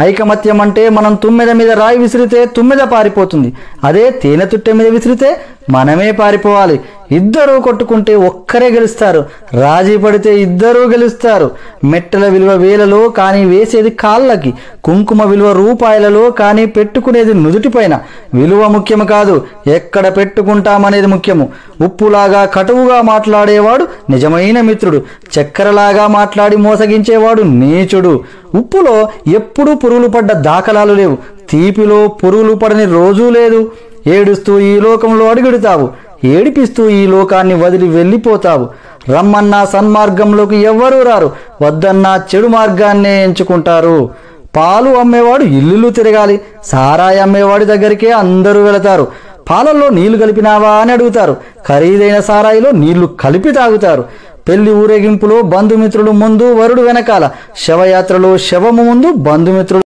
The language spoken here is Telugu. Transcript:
ఐకమత్యం అంటే మనం తుమ్మెద మీద రాయి విసిరితే తుమ్మెద పారిపోతుంది. అదే తేనె తుట్టె మీద విసిరితే మనమే పారిపోవాలి. ఇద్దరూ కొట్టుకుంటే ఒక్కరే గెలుస్తారు. రాజీ పడితే ఇద్దరూ గెలుస్తారు. మెట్టల విలువ వేలలో కానీ వేసేది కాళ్ళకి. కుంకుమ విలువ రూపాయలలో కానీ పెట్టుకునేది నుదుటిపైన. విలువ ముఖ్యము కాదు, ఎక్కడ పెట్టుకుంటామనేది ముఖ్యము. ఉప్పులాగా కటువుగా మాట్లాడేవాడు నిజమైన మిత్రుడు. చక్కెరలాగా మాట్లాడి మోసగించేవాడు నీచుడు. ఉప్పులో ఎప్పుడూ పురుగులు పడ్డ దాఖలాలు లేవు. తీపిలో పురుగులు పడని రోజూ లేదు. ఏడుస్తూ ఈ లోకంలో అడుగెడతావు, ఏడిపిస్తూ ఈ లోకాన్ని వదిలి వెళ్ళిపోతావు. రమ్మన్నా సన్మార్గంలోకి ఎవ్వరూ రారు, వద్దన్నా చెడు మార్గాన్నే ఎంచుకుంటారు. పాలు అమ్మేవాడు ఇల్లు తిరగాలి, సారాయి అమ్మేవాడి దగ్గరికే అందరూ వెళతారు. పాలల్లో నీళ్లు కలిపినావా అని అడుగుతారు, ఖరీదైన సారాయిలో నీళ్లు కలిపి తాగుతారు. పెళ్లి ఊరేగింపులో బంధుమిత్రులు ముందు, వరుడు వెనకాల. శవయాత్రలో శవము ముందు, బంధుమిత్రులు